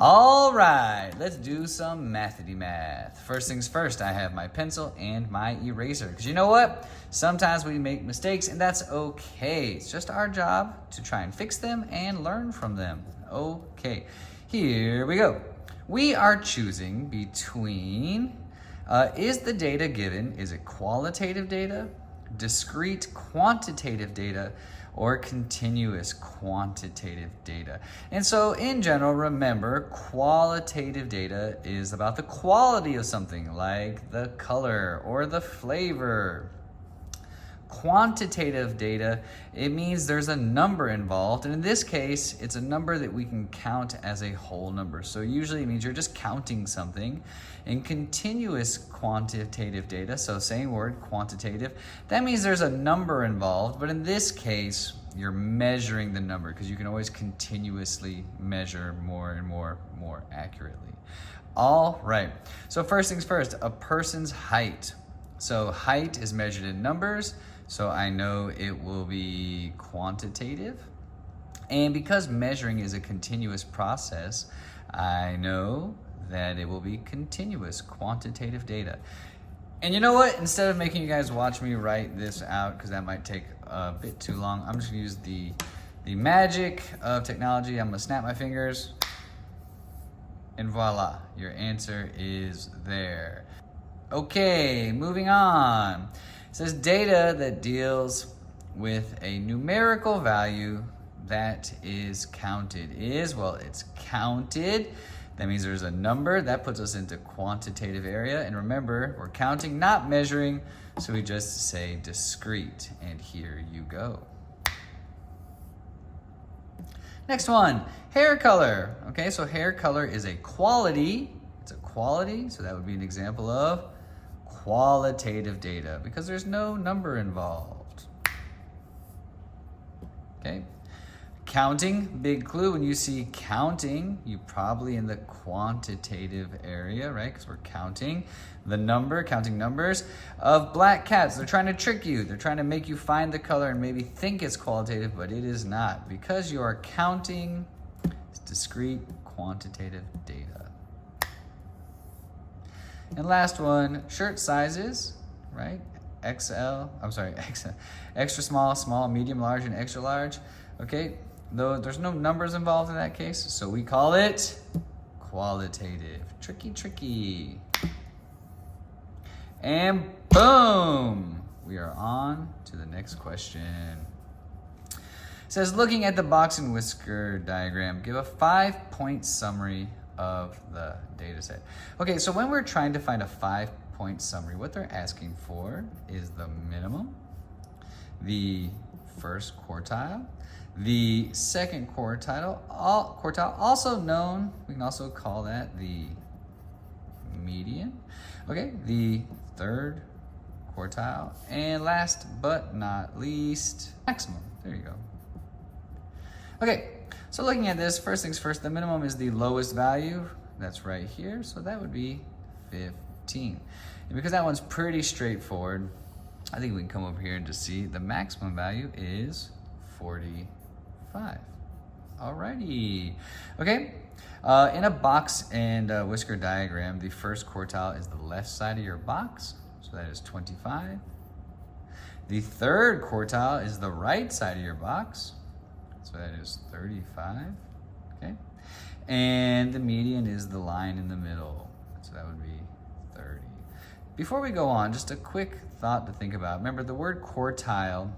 All right, let's do some Mathity-Math. First things first, I have my pencil and my eraser. Because you know what? Sometimes we make mistakes and that's okay. It's just our job to try and fix them and learn from them. Okay, here we go. We are choosing between, is the data given, is it qualitative data, discrete quantitative data, or continuous quantitative data? And so in general, remember, qualitative data is about the quality of something, like the color or the flavor. Quantitative data, it means there's a number involved, and in this case, it's a number that we can count as a whole number. So usually it means you're just counting something. In continuous quantitative data, so same word, quantitative, that means there's a number involved, but in this case, you're measuring the number because you can always continuously measure more and more accurately. All right, so first things first, a person's height. So height is measured in numbers, so I know it will be quantitative. And because measuring is a continuous process, I know that it will be continuous quantitative data. And you know what? Instead of making you guys watch me write this out, because that might take a bit too long, I'm just gonna use the magic of technology. I'm gonna snap my fingers, and voila, your answer is there. Okay, moving on. It says data that deals with a numerical value that is counted is, well, it's counted. That means there's a number. That puts us into quantitative area. And remember, we're counting, not measuring, so we just say discrete. And here you go. Next one, hair color. Okay, so hair color is a quality. It's a quality, so that would be an example of qualitative data because there's no number involved. Okay. Counting, big clue. When you see counting, you probably in the quantitative area, right? Because we're counting the number, counting numbers of black cats. They're trying to trick you. They're trying to make you find the color and maybe think it's qualitative, but it is not. Because you are counting, it's discrete quantitative data. And last one, shirt sizes, right? XL, extra small, small, medium, large, and extra large. Okay, though there's no numbers involved in that case, so we call it qualitative. Tricky. And boom, we are on to the next question. It says, looking at the box and whisker diagram, give a 5-point summary of the data set. Okay, so when we're trying to find a 5-point summary, what they're asking for is the minimum, the first quartile, the second quartile, also known, we can also call that the median, okay, the third quartile, and last but not least, maximum. There you go. Okay, so looking at this, first things first, the minimum is the lowest value. That's right here, so that would be 15. And because that one's pretty straightforward, I think we can come over here and just see the maximum value is 45. Alrighty. Okay, in a box and whisker diagram, the first quartile is the left side of your box, so that is 25. The third quartile is the right side of your box, so that is 35, okay? And the median is the line in the middle, so that would be 30. Before we go on, just a quick thought to think about. Remember, the word quartile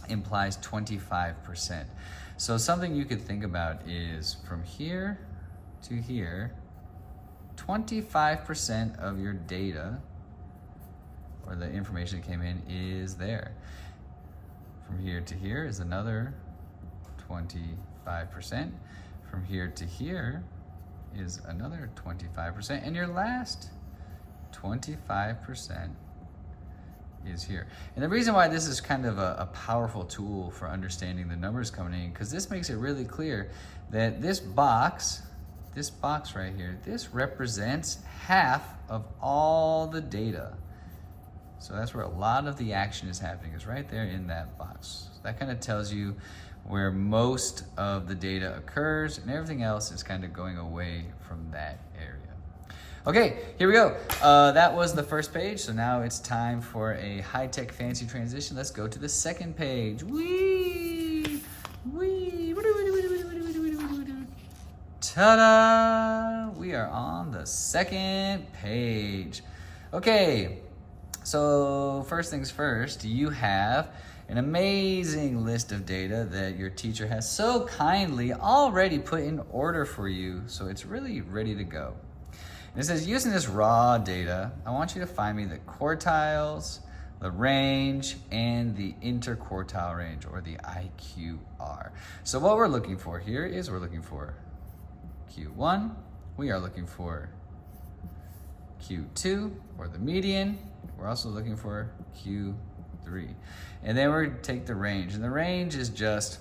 implies 25%. So something you could think about is from here to here, 25% of your data, or the information that came in, is there. From here to here is another 25%. From here to here is another 25%. And your last 25% is here. And the reason why this is kind of a powerful tool for understanding the numbers coming in, because this makes it really clear that this box right here, this represents half of all the data. So that's where a lot of the action is happening, is right there in that box. That kind of tells you where most of the data occurs, and everything else is kind of going away from that area. Okay, here we go. That was the first page, so now it's time for a high-tech fancy transition. Let's go to the second page. Whee! Whee! Ta-da! We are on the second page. Okay, so first things first, you have an amazing list of data that your teacher has so kindly already put in order for you, so it's really ready to go. And it says, using this raw data, I want you to find me the quartiles, the range, and the interquartile range, or the IQR. So what we're looking for here is we're looking for Q1, we are looking for Q2, or the median, we're also looking for Q3. And then we're going to take the range, and the range is just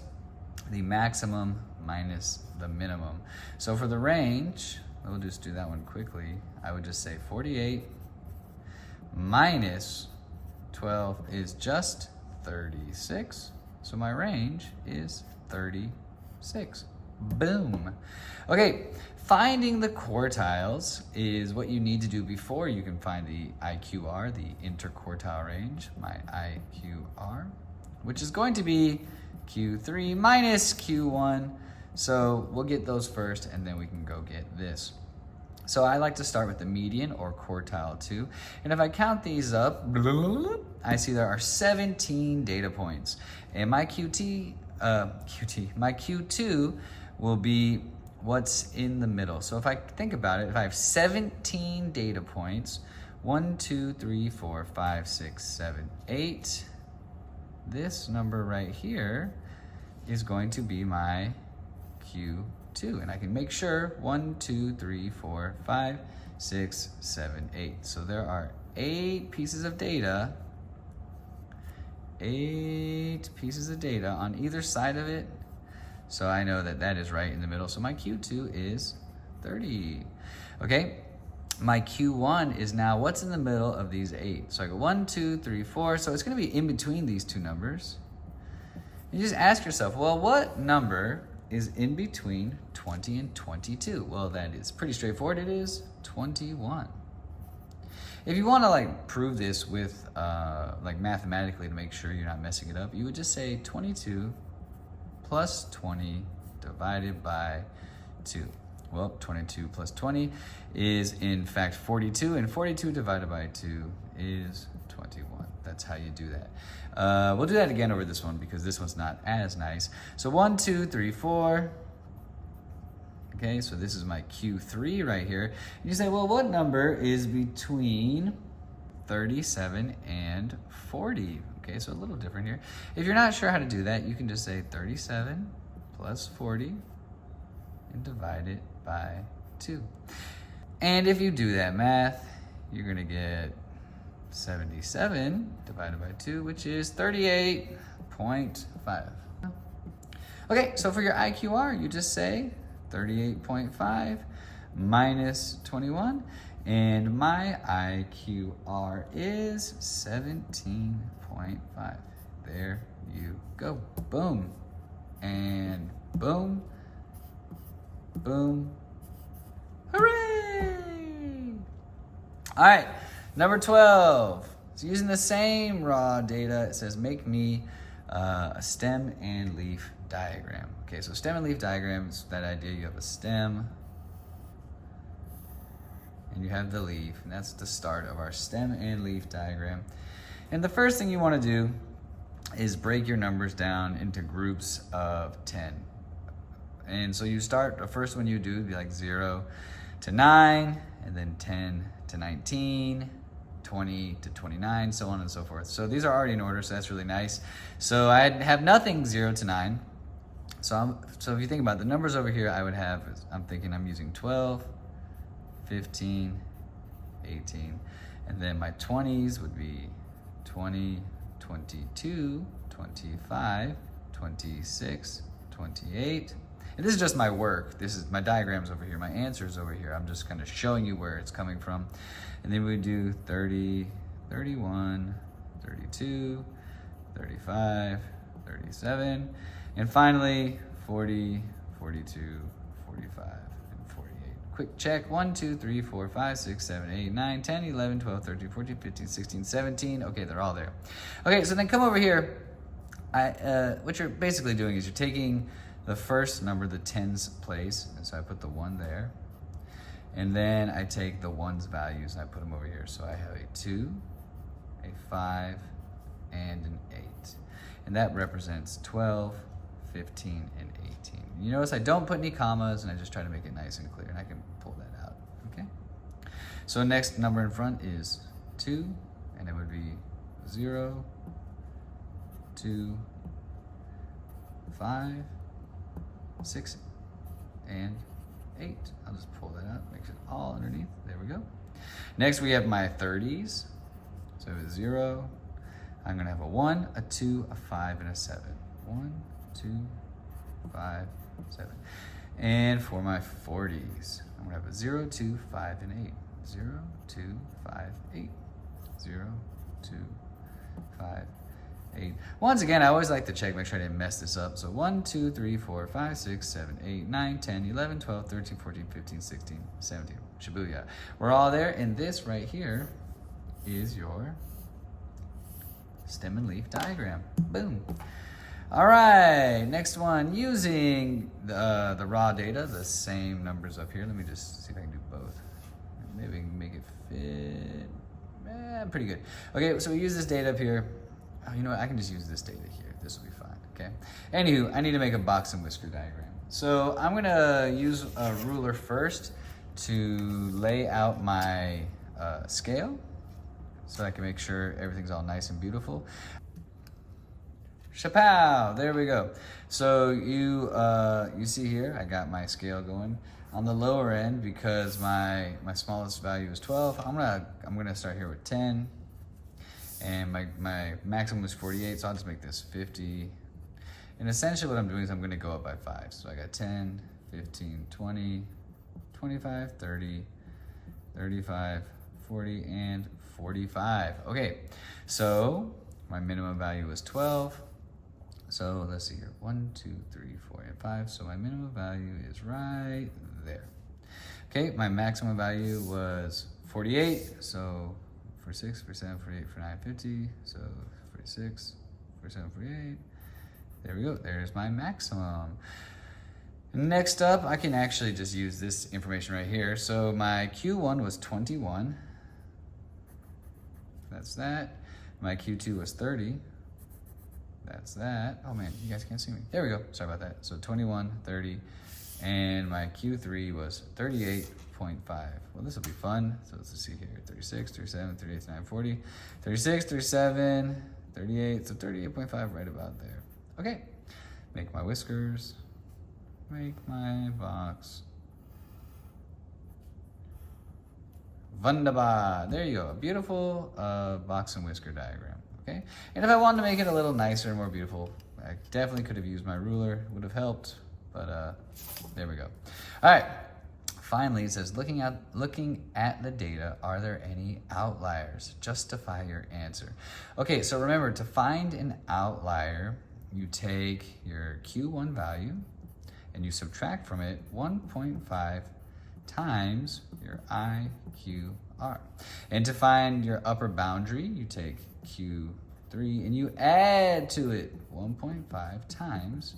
the maximum minus the minimum. So for the range, we'll just do that one quickly. I would just say 48 minus 12 is just 36. So my range is 36. Boom. Okay, finding the quartiles is what you need to do before you can find the IQR, the interquartile range, my IQR, which is going to be Q3 minus Q1. So we'll get those first, and then we can go get this. So I like to start with the median, or quartile 2. And if I count these up, I see there are 17 data points. And my my Q2 will be what's in the middle. So if I think about it, if I have 17 data points, 1, 2, 3, 4, 5, 6, 7, 8, this number right here is going to be my Q2. And I can make sure 1, 2, 3, 4, 5, 6, 7, 8. So there are 8 pieces of data, 8 pieces of data on either side of it. So I know that that is right in the middle. So my Q2 is 30. Okay, my Q1 is now what's in the middle of these 8. So I go 1, 2, 3, 4. So it's going to be in between these two numbers. You just ask yourself, well, what number is in between 20 and 22? Well, that is pretty straightforward. It is 21. If you want to like prove this with like mathematically to make sure you're not messing it up, you would just say 22 plus 20 divided by 2. Well, 22 plus 20 is in fact 42, and 42 divided by 2 is 21. That's how you do that. We'll do that again over this one because this one's not as nice. So 1, 2, 3, 4. Okay, so this is my Q3 right here. And you say, well, what number is between 37 and 40? Okay, so a little different here. If you're not sure how to do that, you can just say 37 plus 40 and divide it by 2. And if you do that math, you're gonna get 77 divided by 2, which is 38.5. Okay, so for your IQR, you just say 38.5 minus 21, and my IQR is 17.5. There you go. Boom, and boom, boom. Hooray! All right, number 12. So using the same raw data, it says make me a stem and leaf diagram. Okay, so stem and leaf diagram is that idea. You have a stem and you have the leaf, and that's the start of our stem and leaf diagram. And the first thing you want to do is break your numbers down into groups of 10. And so you start, the first one you do would be like 0 to 9, and then 10 to 19, 20 to 29, so on and so forth. So these are already in order, so that's really nice. So I have nothing 0 to 9. So if you think about the numbers over here, I would have, I'm thinking I'm using 12, 15, 18, and then my 20s would be 20, 22, 25, 26, 28. And this is just my work. This is my diagrams over here, my answers over here. I'm just kind of showing you where it's coming from. And then we do 30, 31, 32, 35, 37. And finally, 40, 42, 45, and 48. Quick check. 1, 2, 3, 4, 5, 6, 7, 8, 9, 10, 11, 12, 13, 14, 15, 16, 17. Okay, they're all there. Okay, so then come over here. What you're basically doing is you're taking the first number, the tens place, and so I put the 1 there. And then I take the 1's values and I put them over here. So I have a 2, a 5, and an 8. And that represents 12, 15, and 18. You notice I don't put any commas, and I just try to make it nice and clear, and I can pull that out, okay? So next number in front is 2, and it would be 0, 2, 5, 6, and 8. I'll just pull that out, makes it all underneath. There we go. Next we have my 30s. So it's 0. I'm gonna have a 1, a 2, a 5, and a 7. 1, 2, 5, 7. And for my 40s, I'm gonna have a 0, 2, 5, and 8. 0, 2, 5, 8. 0, 2, 5, 8. Once again, I always like to check, make sure I didn't mess this up. So 1, 2, 3, 4, 5, 6, 7, 8, 9, 10, 11, 12, 13, 14, 15, 16, 17. Shibuya. We're all there, and this right here is your stem and leaf diagram. Boom. All right, next one, using the raw data, the same numbers up here. Let me just see if I can do both. Maybe we can make it fit. Pretty good. Okay, so we use this data up here. Oh, you know what? I can just use this data here. This will be fine, okay? Anywho, I need to make a box and whisker diagram. So I'm gonna use a ruler first to lay out my scale so I can make sure everything's all nice and beautiful. Chapow, there we go. So you see here, I got my scale going. On the lower end, because my smallest value is 12, I'm gonna start here with 10. And my maximum is 48, so I'll just make this 50. And essentially what I'm doing is I'm gonna go up by 5. So I got 10, 15, 20, 25, 30, 35, 40, and 45. Okay, so my minimum value is 12. So let's see here, 1, 2, 3, 4, and 5. So my minimum value is right there. Okay, my maximum value was 48. So 46, 47, 48, 49, 50. So 46, 47, 48. There we go, there's my maximum. Next up, I can actually just use this information right here. So my Q1 was 21. That's that. My Q2 was 30. That's that. Oh man, you guys can't see me. There we go, sorry about that. So 21, 30, and my Q3 was 38.5. Well, this will be fun. So let's see here, 36, 37, 38, 39, 40, 36, 37, 38, so 38.5 right about there. Okay, make my whiskers, make my box. Wunderbar, there you go, a beautiful box and whisker diagram. Okay, and if I wanted to make it a little nicer and more beautiful, I definitely could have used my ruler, would have helped, but there we go. All right, finally it says, looking at the data, are there any outliers? Justify your answer. Okay, so remember, to find an outlier, you take your Q1 value and you subtract from it 1.5 times your IQR. And to find your upper boundary, you take Q3 and you add to it 1.5 times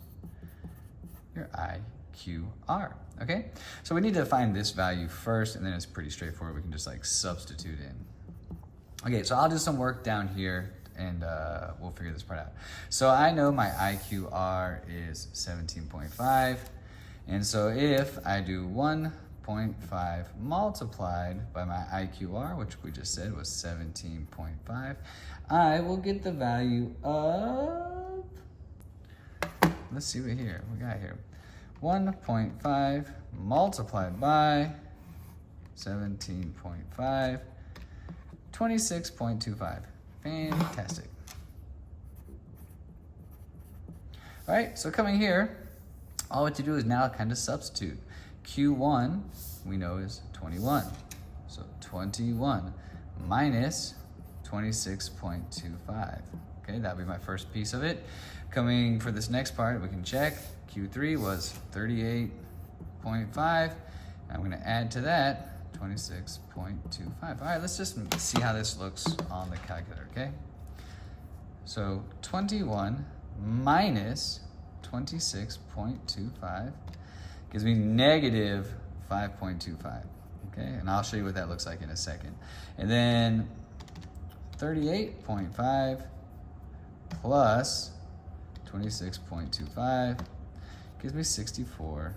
your IQR, okay? So we need to find this value first, and then it's pretty straightforward. We can just like substitute in. Okay, so I'll do some work down here and we'll figure this part out. So I know my IQR is 17.5, and so if I do 1.5 multiplied by my IQR, which we just said was 17.5, I will get the value of, let's see what we got here. 1.5 multiplied by 17.5, 26.25. Fantastic. All right, so coming here, all we have to do is now kind of substitute. Q1 we know is 21. So 21 minus 26.25. Okay, that'll be my first piece of it. Coming for this next part, we can check. Q3 was 38.5. I'm gonna add to that 26.25. All right, let's just see how this looks on the calculator, okay? So 21 minus 26.25 gives me negative 5.25, okay? And I'll show you what that looks like in a second. And then 38.5 plus 26.25 gives me 64.75.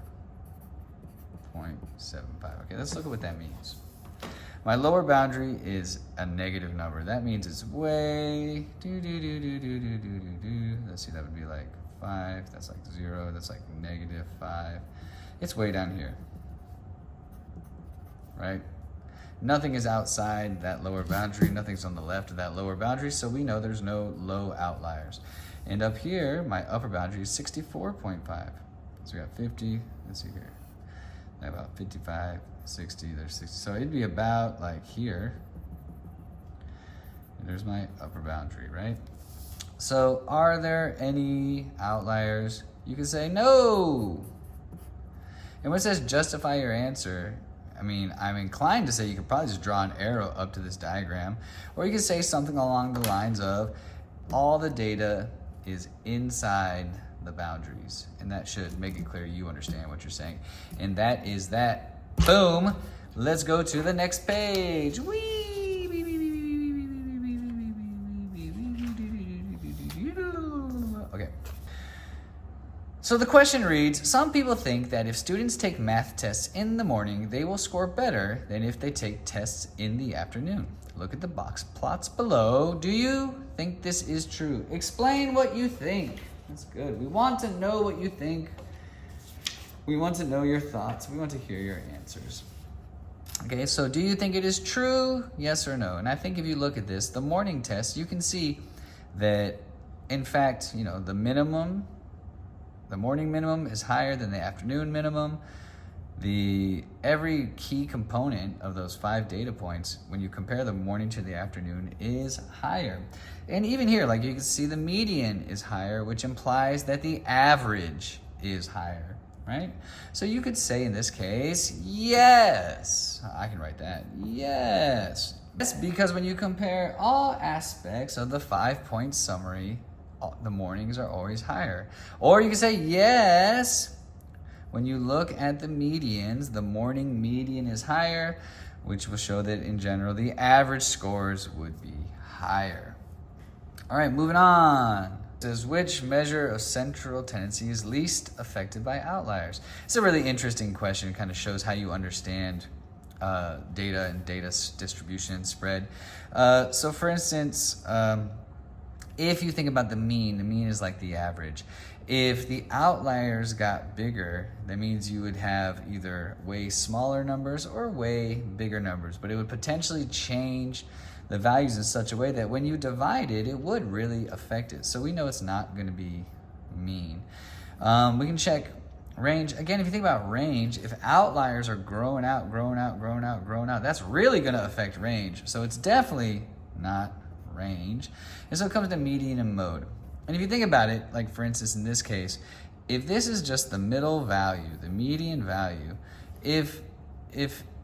Okay, let's look at what that means. My lower boundary is a negative number. That means it's way, let's see, that would be like 5, that's like 0, that's like negative 5. It's way down here, right? Nothing is outside that lower boundary, nothing's on the left of that lower boundary, so we know there's no low outliers. And up here, my upper boundary is 64.5. So we got 50, let's see here. I have about 55, 60, there's 60. So it'd be about like here. And there's my upper boundary, right? So are there any outliers? You can say no. And when it says justify your answer, I mean, I'm inclined to say you could probably just draw an arrow up to this diagram, or you could say something along the lines of all the data is inside the boundaries, and that should make it clear you understand what you're saying. And that is that. Boom. Let's go to the next page. Okay. So the question reads, some people think that if students take math tests in the morning, they will score better than if they take tests in the afternoon. Look at the box plots below. Do you think this is true? Explain what you think. That's good. We want to know what you think. We want to know your thoughts. We want to hear your answers. Okay, so do you think it is true? Yes or no? And I think if you look at this, the morning test, you can see that, in fact, you know, the morning minimum is higher than the afternoon minimum. Every key component of those 5 data points, when you compare the morning to the afternoon, is higher. And even here, like you can see, the median is higher, which implies that the average is higher, right? So you could say in this case, yes. I can write that, yes. Yes, because when you compare all aspects of the 5-point summary, the mornings are always higher. Or you can say yes. When you look at the medians, the morning median is higher, which will show that in general, the average scores would be higher. All right, moving on. It says, which measure of central tendency is least affected by outliers? It's a really interesting question. It kind of shows how you understand data and data distribution and spread. So for instance, if you think about the mean is like the average. If the outliers got bigger, that means you would have either way smaller numbers or way bigger numbers, but it would potentially change the values in such a way that when you divide it, it would really affect it. So we know it's not going to be mean. We can check range. Again, if you think about range, if outliers are growing out, that's really going to affect range. So it's definitely not range. And so it comes to median and mode. And if you think about it, like for instance in this case, if this is just the middle value, the median value, if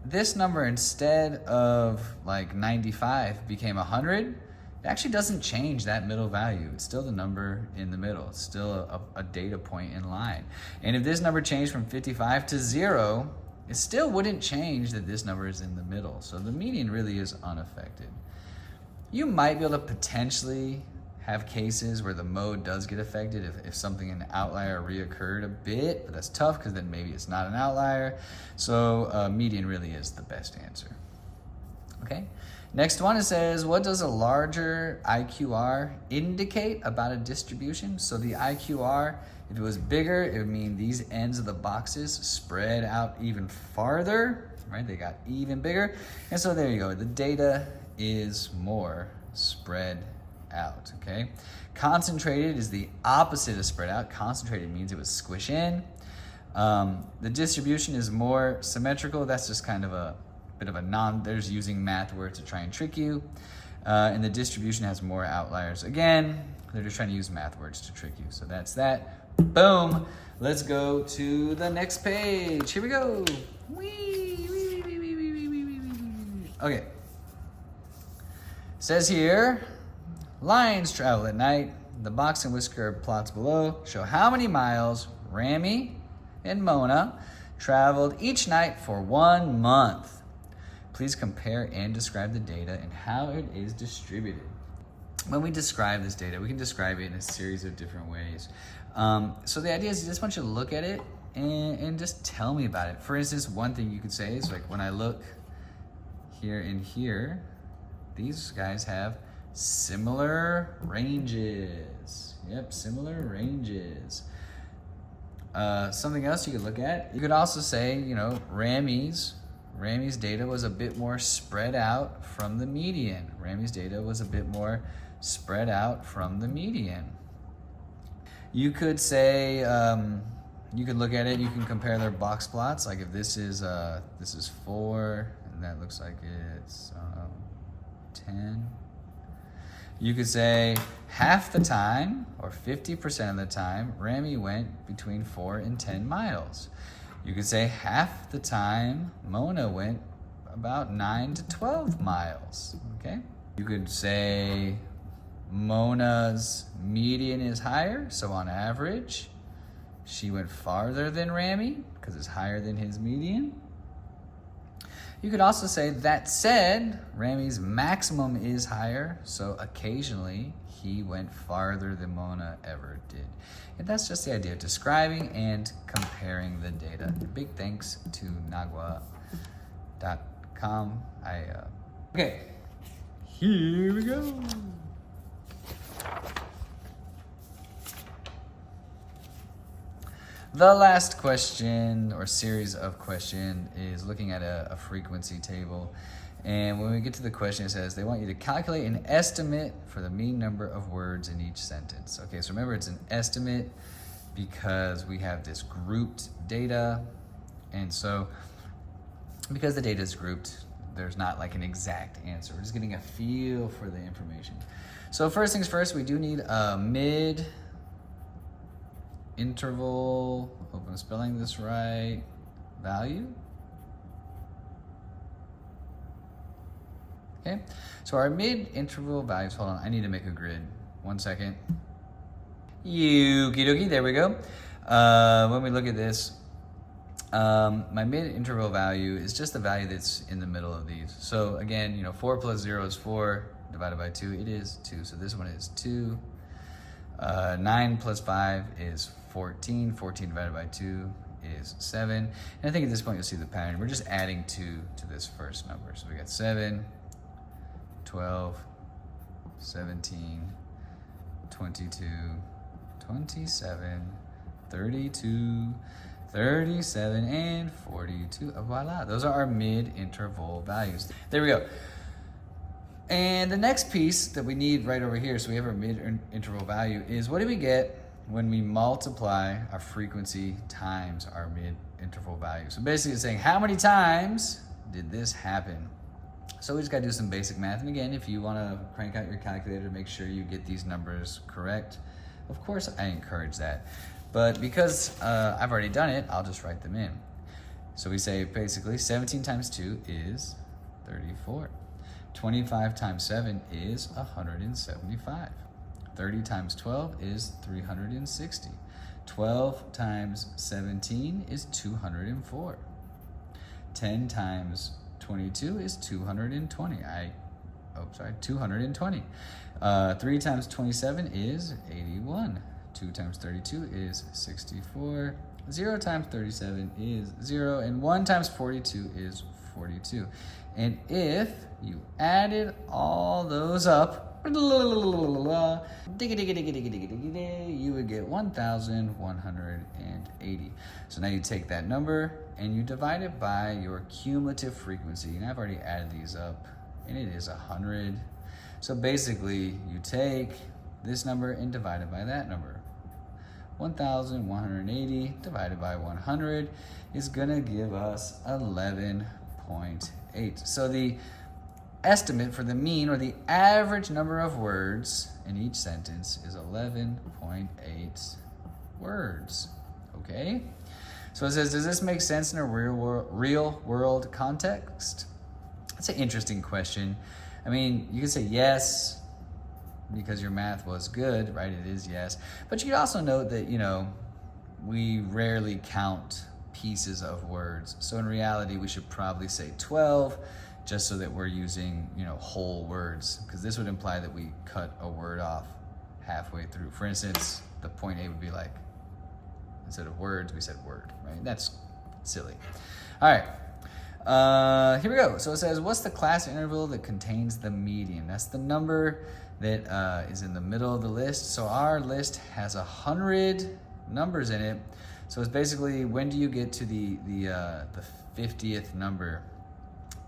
this number instead of like 95 became 100, it actually doesn't change that middle value. It's still the number in the middle. It's still a data point in line. And if this number changed from 55 to 0, it still wouldn't change that this number is in the middle. So the median really is unaffected. You might be able to potentially have cases where the mode does get affected if something, an outlier reoccurred a bit, but that's tough because then maybe it's not an outlier. So median really is the best answer. Okay, next one, it says, what does a larger IQR indicate about a distribution? So the IQR, if it was bigger, it would mean these ends of the boxes spread out even farther, right? They got even bigger. And so there you go, the data is more spread out, okay? Concentrated is the opposite of spread out. Concentrated means it would squish in. The distribution is more symmetrical. That's just kind of a bit of a they're just using math words to try and trick you. And the distribution has more outliers. Again, they're just trying to use math words to trick you. So that's that. Boom. Let's go to the next page. Here we go. Okay. Says here, lions travel at night. The box and whisker plots below show how many miles Rami and Mona traveled each night for 1 month. Please compare and describe the data and how it is distributed. When we describe this data, we can describe it in a series of different ways. So the idea is I just want you to look at it and just tell me about it. For instance, one thing you could say is like when I look here and here, these guys have similar ranges. Yep, similar ranges. Something else you could look at, you could also say, you know, Rami's data was a bit more spread out from the median. Rami's data was a bit more spread out from the median. You could say, you could look at it, you can compare their box plots. Like if this is 4, and that looks like it's 10. You could say half the time, or 50% of the time, Rami went between 4 and 10 miles. You could say half the time, Mona went about 9 to 12 miles, okay? You could say Mona's median is higher, so on average, she went farther than Rami, because it's higher than his median. You could also say, that said, Rami's maximum is higher, so occasionally he went farther than Mona ever did. And that's just the idea of describing and comparing the data. Big thanks to Nagua.com. Okay, here we go. The last question or series of question is looking at a frequency table. And when we get to the question, it says they want you to calculate an estimate for the mean number of words in each sentence. Okay, so remember it's an estimate because we have this grouped data. And so because the data is grouped, there's not like an exact answer. We're just getting a feel for the information. So first things first, we do need a mid-interval, hope I'm spelling this right, value. Okay, so our mid-interval values, hold on, I need to make a grid. 1 second. Okie dokie, there we go. When we look at this, my mid-interval value is just the value that's in the middle of these. So again, you know, 4 plus 0 is 4, divided by 2, it is 2. So this one is 2. 9 plus 5 is 14. 14 divided by 2 is 7. And I think at this point you'll see the pattern. We're just adding 2 to this first number. So we got 7, 12, 17, 22, 27, 32, 37, and 42. Voila, those are our mid-interval values. There we go. And the next piece that we need right over here, so we have our mid-interval value, is what do we get when we multiply our frequency times our mid-interval value? So basically it's saying, how many times did this happen? So we just gotta do some basic math. And again, if you wanna crank out your calculator to make sure you get these numbers correct, of course I encourage that. But because I've already done it, I'll just write them in. So we say basically 17 times 2 is 34. 25 times 7 is 175. 30 times 12 is 360. 12 times 17 is 204. 10 times 22 is 220. 220. 3 times 27 is 81. 2 times 32 is 64. 0 times 37 is 0. And 1 times 42 is 42. And if you added all those up, you would get 1,180. So now you take that number and you divide it by your cumulative frequency. And I've already added these up, and it is 100. So basically, you take this number and divide it by that number. 1,180 divided by 100 is gonna give us 11.8. So the estimate for the mean or the average number of words in each sentence is 11.8 words. Okay? So it says, does this make sense in a real world context? That's an interesting question. I mean, you can say yes because your math was good, right? It is yes. But you can also note that, we rarely count pieces of words. So in reality, we should probably say 12 just so that we're using, whole words, because this would imply that we cut a word off halfway through. For instance, the point A would be like, instead of words, we said word, right? That's silly. All right, here we go. So it says, what's the class interval that contains the median? That's the number that is in the middle of the list. So our list has 100 numbers in it. So it's basically, when do you get to the 50th number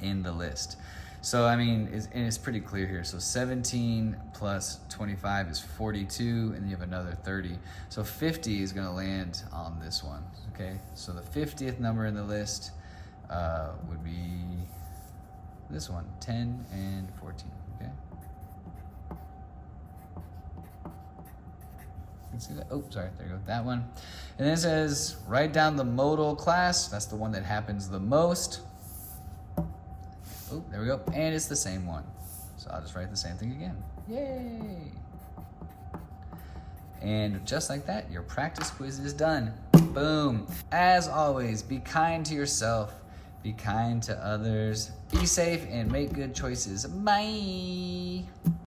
in the list? So I mean, it's pretty clear here. So 17 plus 25 is 42, and then you have another 30. So 50 is gonna land on this one, okay? So the 50th number in the list would be this one, 10 and 14, okay? See that? Oh, sorry, there you go, that one. And then it says, write down the modal class. That's the one that happens the most. Oh, there we go. And it's the same one. So I'll just write the same thing again. Yay! And just like that, your practice quiz is done. Boom. As always, be kind to yourself, be kind to others, be safe, and make good choices. Bye!